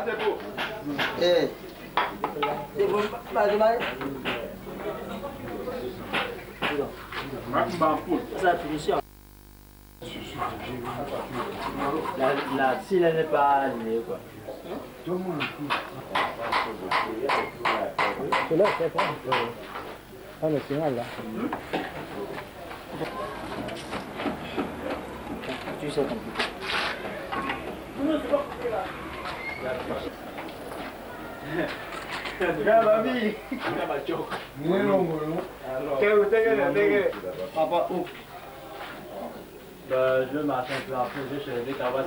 c'est beau. Eh. C'est bon, pas de mal. Ça finition. Si elle n'est pas alignée, quoi. C'est là, c'est pas. Ah, mais c'est mal là. Tu sais compliqué. Gababi. Papa, où? Je marche un peu après, je suis avec la voix.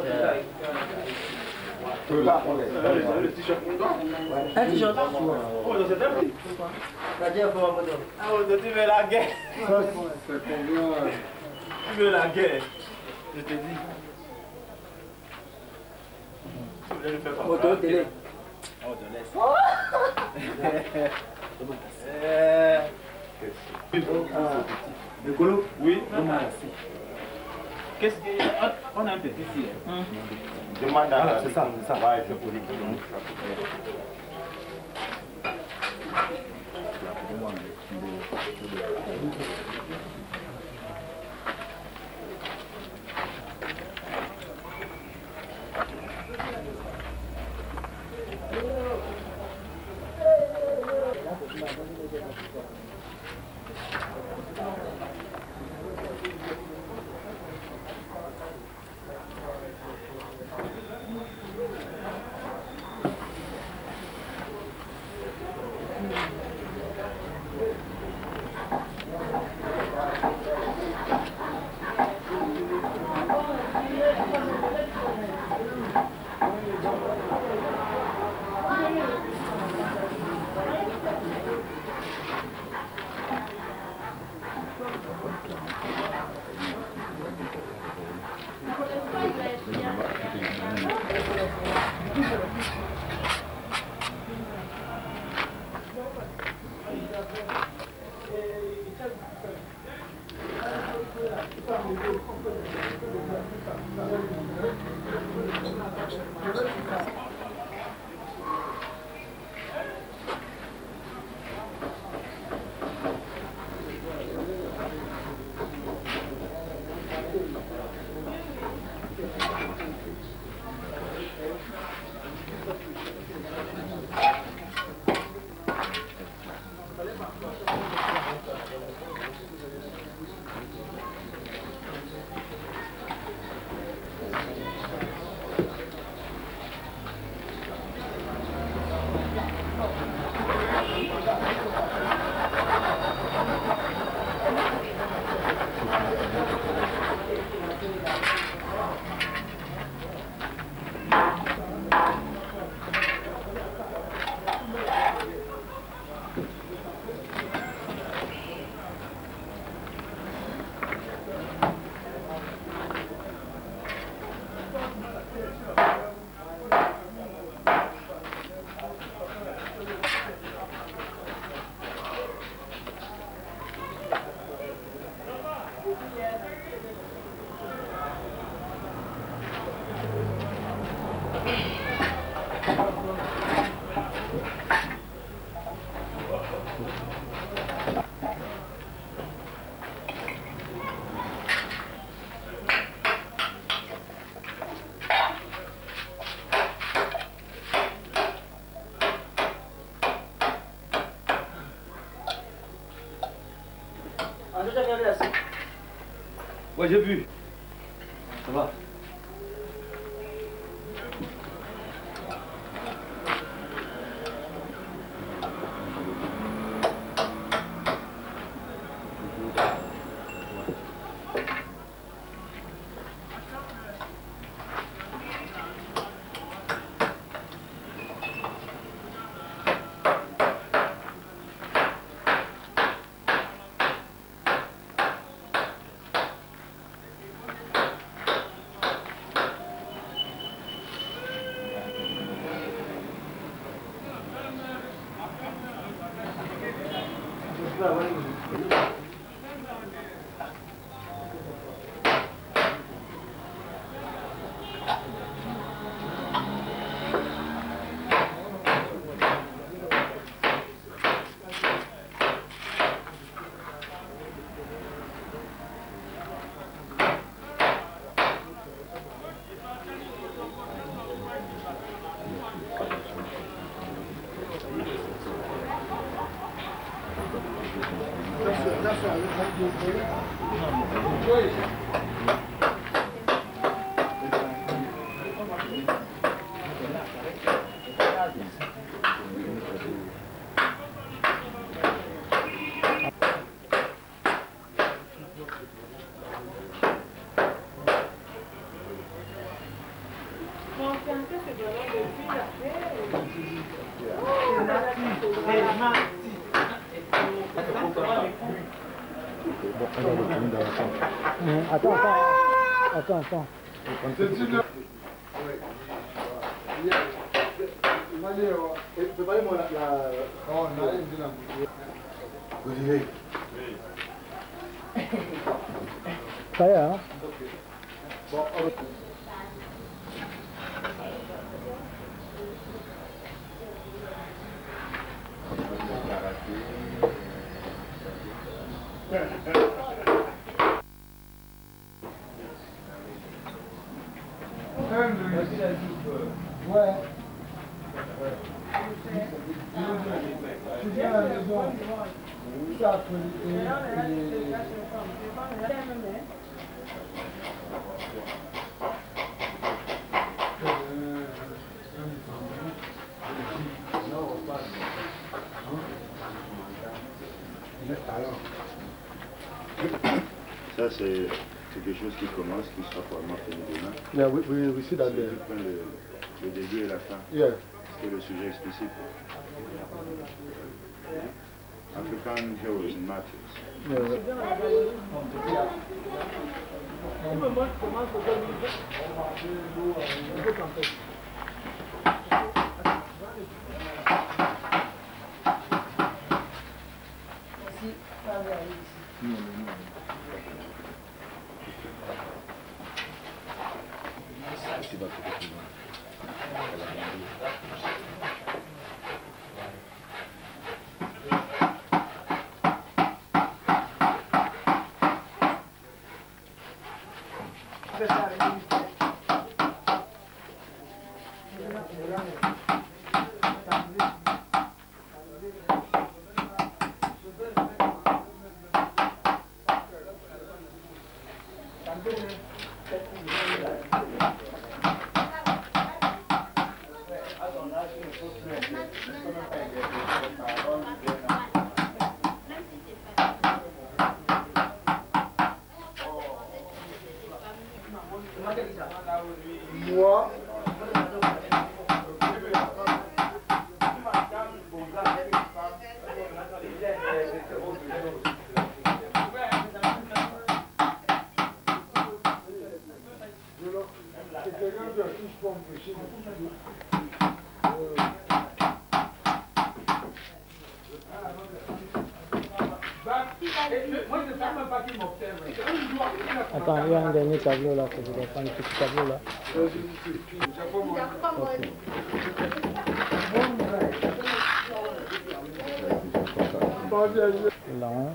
Le t-shirt pour toi? Un t-shirt? Oh, c'est un petit. Ça dit pour un moto. Ah, tu veux la guerre? C'est combien? Tu veux la guerre? Je te dis. Moto, télé. Oh, te laisse. Le colo? Oui. Qu'est-ce qu'on a un petit ici? Demande à c'est ça. Ouais, je connais. Ouais, j'ai vu. Ça va. Attends. Préparez-moi la... Ça y est, hein? Bon, ouais. Tu viens à la maison. Ça, Ça, c'est quelque chose qui commence, qui sera probablement fini demain. Yeah, we see that there. Tu prends le début et la fin. Yeah. C'est le sujet explicite. African heroes and martyrs. Moi, Attends, il y a un dernier tableau là, que je dois prendre un petit tableau là. Là, hein.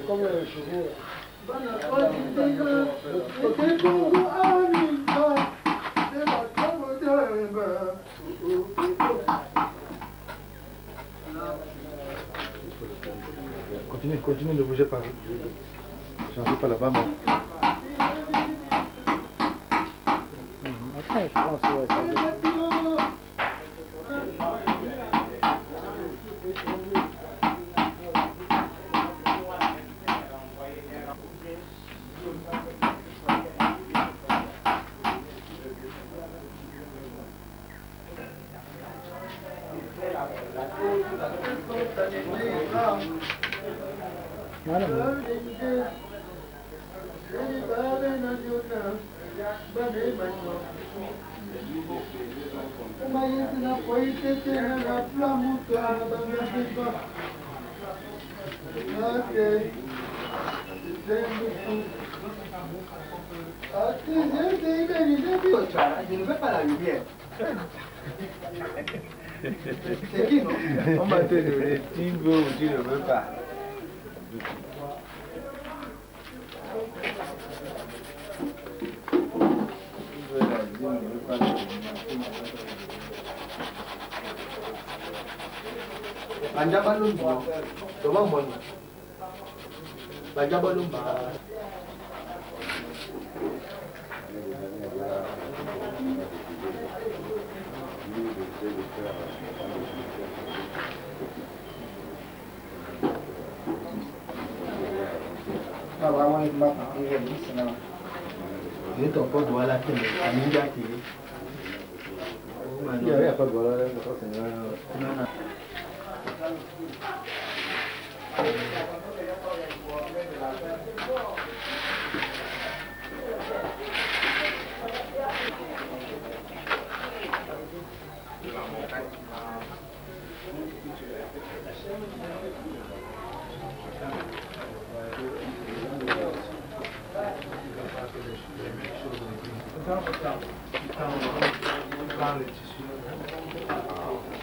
Combien de chevaux? Continue, ne bougez pas. Changez pas là-bas, mais... Après, je pense que ouais, ça va. Je ne veux pas la lumière. C'est qui, non? On m'a donné, tu veux ou tu ne veux pas. Banjabalumba, comment moi? Banjabalumba. Il ton pote doit la télé, il y a télé. Il n'y a pas de voilà, non.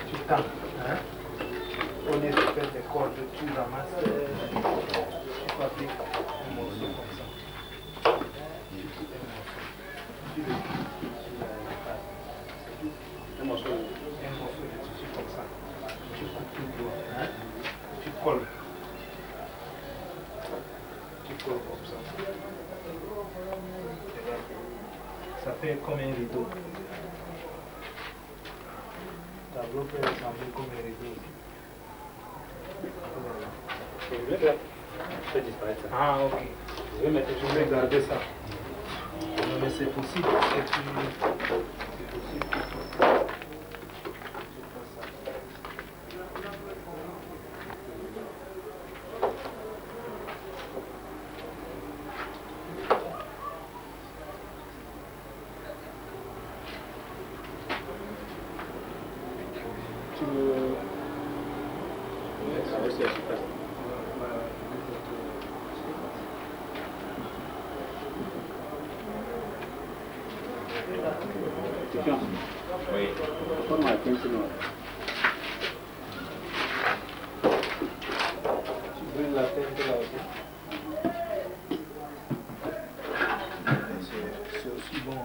Tu tends, hein? On est fait des cordes, tu ramasses, tu fabriques un morceau comme ça. Un morceau de tissu comme ça. Tu coupes tout droit, hein? Tu colles. Tu colles comme ça. Ça fait comme un rideau. Le tableau peut ressembler comme un rideau. Je vais disparaître ça. Ah, ok. Je vais garder ça. Non, mais c'est possible. C'est possible. Oui. Forme la pince noire. Tu brûles la teinte là aussi. C'est aussi bon.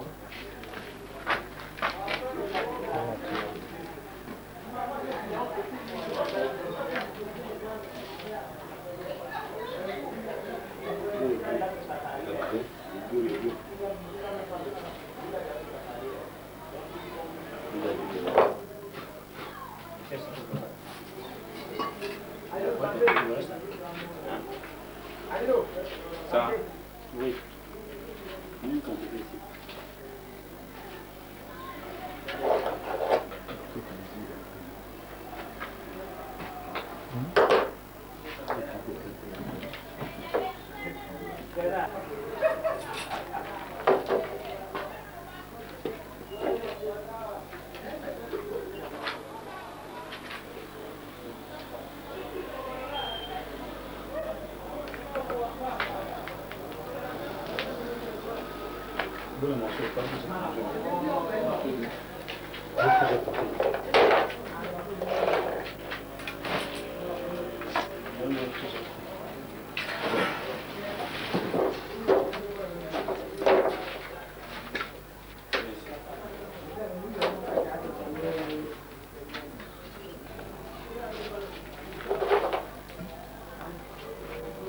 Ça? Oui. Une quantité ici. Bon, on fait pas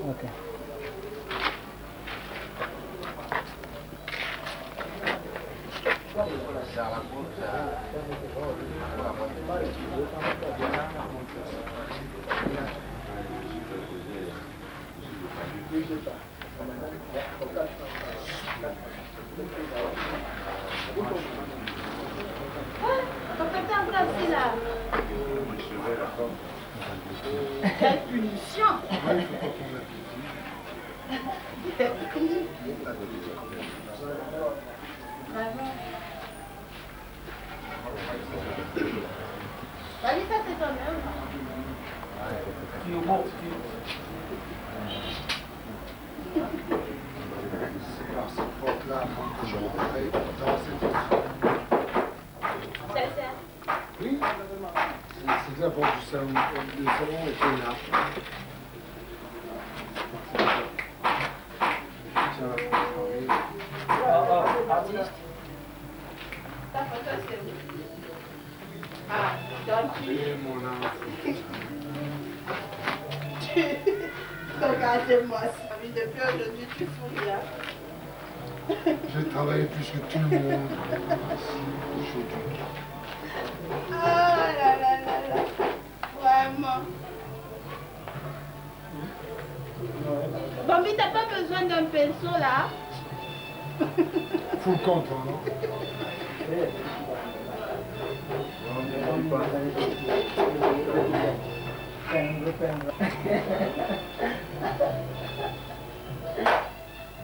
Ok. Quelle punition! Salut, ça c'est toi-même. Oui, c'est la porte du salon. Le salon était là. juste. Ta photo, c'est où? Ah, donc tu... Regardez-moi ça. Depuis aujourd'hui, tu souris. Hein? J'ai travaillé plus que tout le monde aujourd'hui. Oh là là là là. Vraiment. Bambi, t'as pas besoin d'un pinceau là? Faut le compte, non?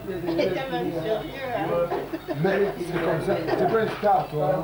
T'es même sérieux, hein? Mais c'est comme ça, t'es pas une star, toi. Hein?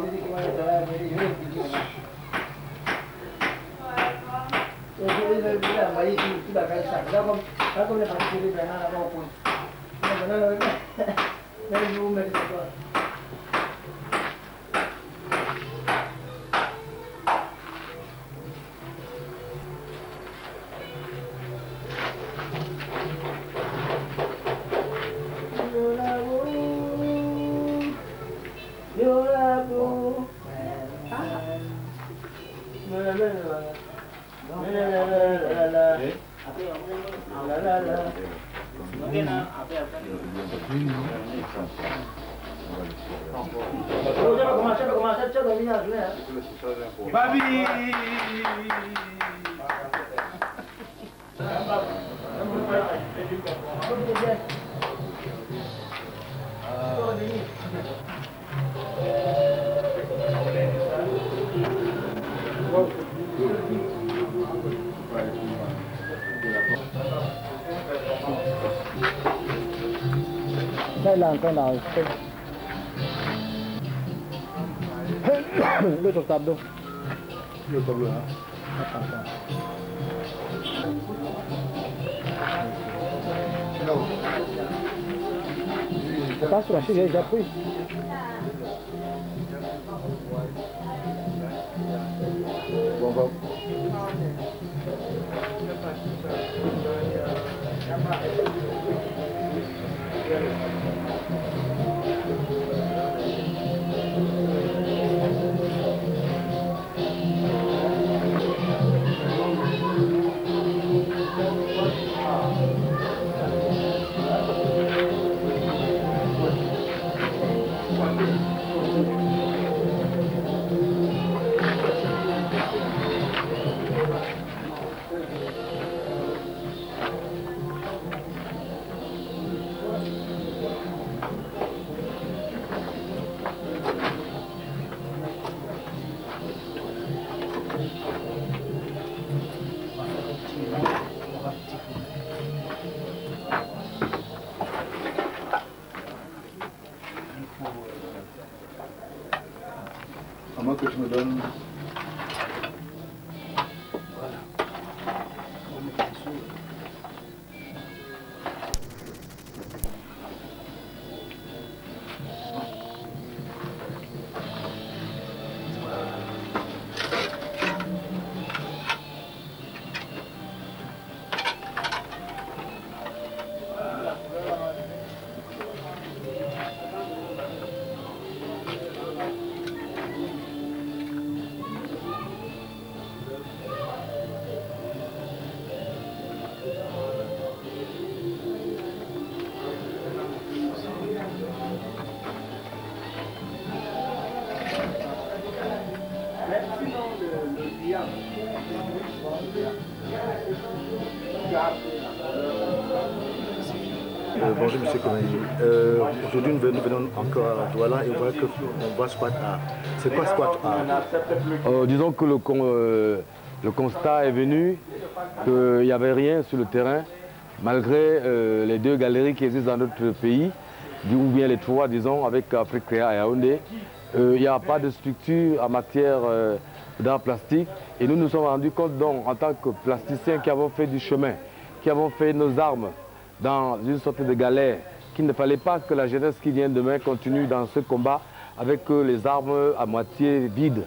Là, il est en train d'enregistrer. L'autre tableau. Le tableau, hein? Non. C'est pas sur la chaise, j'ai déjà pris. Bon, bon. À moins que tu me donnes... Bonjour M. Konayi. Aujourd'hui nous venons encore à Douala et on voit Squat Art. C'est quoi Squat Art? Disons que le constat est venu qu'il n'y avait rien sur le terrain, malgré les deux galeries qui existent dans notre pays, ou bien les trois, disons, avec Afrique Créa et Yaoundé. Il n'y a pas de structure en matière d'art plastique et nous nous sommes rendus compte donc en tant que plasticiens qui avons fait du chemin, qui avons fait nos armes dans une sorte de galère, qu'il ne fallait pas que la jeunesse qui vient demain continue dans ce combat avec les armes à moitié vides.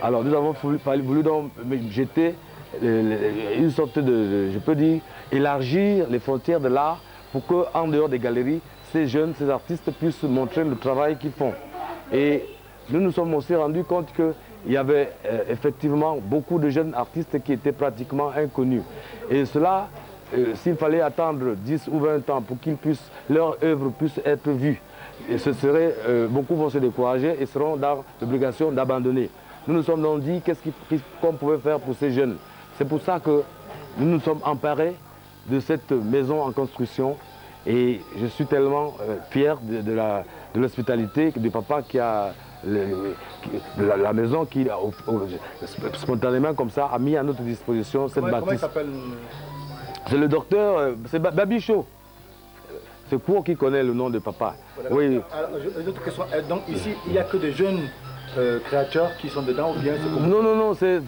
Alors nous avons voulu donc jeter une sorte de, je peux dire, élargir les frontières de l'art pour qu'en dehors des galeries, ces jeunes, ces artistes puissent montrer le travail qu'ils font. Et nous nous sommes aussi rendus compte qu'il y avait effectivement beaucoup de jeunes artistes qui étaient pratiquement inconnus. Et cela, s'il fallait attendre 10 ou 20 ans pour qu'ils puissent, leur œuvre puisse être vue, et ce serait, beaucoup vont se décourager et seront dans l'obligation d'abandonner. Nous nous sommes donc dit qu'est-ce qu'on pouvait faire pour ces jeunes. C'est pour ça que nous nous sommes emparés de cette maison en construction et je suis tellement fier de l'hospitalité du papa qui a la maison qui spontanément comme ça a mis à notre disposition cette bâtisse. Comment il s'appelle? C'est le docteur, c'est Babichot. C'est Cour qui connaît le nom de papa. Oui. Alors, une autre question. Donc ici, il n'y a que des jeunes créateurs qui sont dedans ou bien c'est Non, non, non, c'est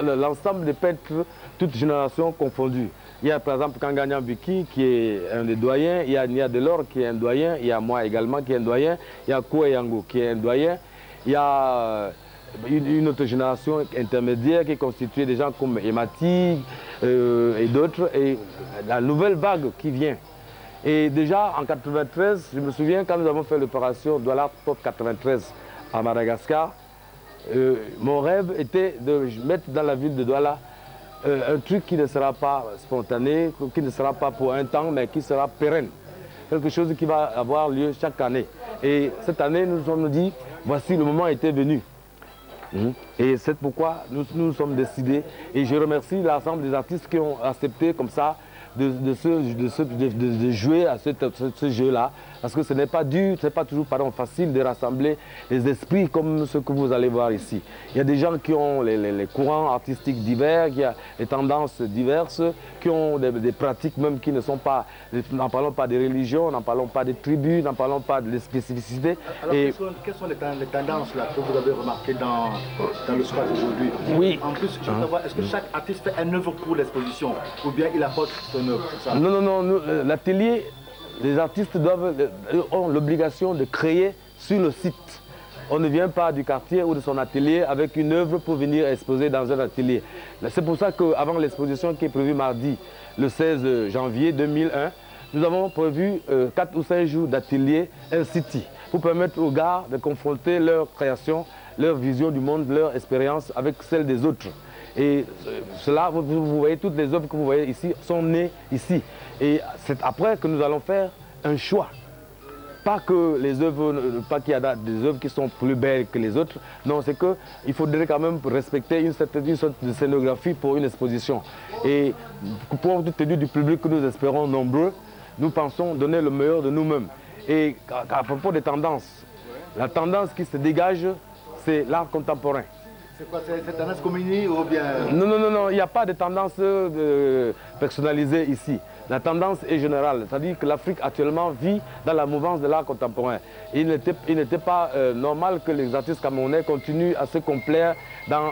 l'ensemble des peintres, toutes générations confondues. Il y a par exemple Kanganya Biki qui est un des doyens, il y a Nia Delors qui est un doyen, il y a moi également qui est un doyen, il y a Koué Yango qui est un doyen, il y a une autre génération intermédiaire qui est constituée de gens comme Emati et d'autres, et la nouvelle vague qui vient. Et déjà en 93, je me souviens quand nous avons fait l'opération Douala Pop 93 à Madagascar, mon rêve était de mettre dans la ville de Douala un truc qui ne sera pas spontané, qui ne sera pas pour un temps, mais qui sera pérenne. Quelque chose qui va avoir lieu chaque année. Et cette année, nous nous sommes dit, voici le moment était venu. Et c'est pourquoi nous sommes décidés. Et je remercie l'ensemble des artistes qui ont accepté comme ça de jouer à ce jeu-là. Parce que ce n'est pas toujours facile de rassembler les esprits comme ce que vous allez voir ici. Il y a des gens qui ont les courants artistiques divers, qui ont des tendances diverses, qui ont des pratiques même qui ne sont pas, n'en parlons pas des religions, n'en parlons pas des tribus, n'en parlons pas des spécificités. Alors quelles sont les tendances là, que vous avez remarquées dans le squat aujourd'hui? Oui. En plus, je veux savoir, est-ce que chaque artiste fait une œuvre pour l'exposition ou bien il apporte son œuvre? Non, non, non, l'atelier, les artistes ont l'obligation de créer sur le site. On ne vient pas du quartier ou de son atelier avec une œuvre pour venir exposer dans un atelier. C'est pour ça qu'avant l'exposition qui est prévue mardi, le 16 janvier 2001, nous avons prévu 4 ou 5 jours d'atelier in-city pour permettre aux gars de confronter leur création, leur vision du monde, leur expérience avec celle des autres. Et cela, vous voyez, toutes les œuvres que vous voyez ici sont nées ici. Et c'est après que nous allons faire un choix. Pas que les œuvres, pas qu'il y a des œuvres qui sont plus belles que les autres. Non, c'est qu'il faudrait quand même respecter une sorte de scénographie pour une exposition. Et pour tenir du public que nous espérons nombreux, nous pensons donner le meilleur de nous-mêmes. Et à propos des tendances, la tendance qui se dégage, c'est l'art contemporain. C'est quoi, c'est tendance communie ou bien... Non, non, non, non, il n'y a pas de tendance personnalisée ici. La tendance est générale, c'est-à-dire que l'Afrique actuellement vit dans la mouvance de l'art contemporain. Il n'était pas normal que les artistes camerounais continuent à se complaire dans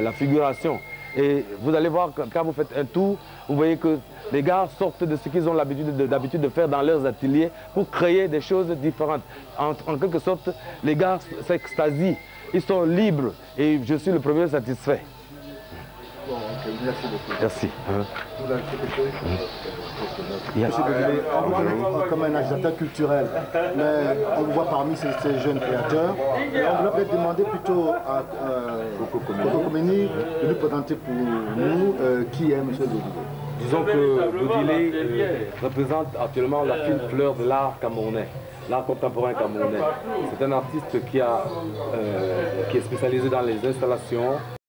la figuration. Et vous allez voir, quand vous faites un tour, vous voyez que les gars sortent de ce qu'ils ont l'habitude de faire dans leurs ateliers pour créer des choses différentes. En quelque sorte, les gars s'extasient. Ils sont libres et je suis le premier satisfait. Bon, ok, merci beaucoup. Merci. Vous avez quelque chose? Monsieur Bébé, on vous connaît comme un agitateur culturel, mais on vous voit parmi ces jeunes créateurs. On voulait peut-être demander plutôt à Coco Komeni de nous présenter pour nous qui est M. Dodilé. Disons que Dodilé représente actuellement la fine fleur de l'art camerounais. L'art contemporain camerounais. C'est un artiste qui est spécialisé dans les installations,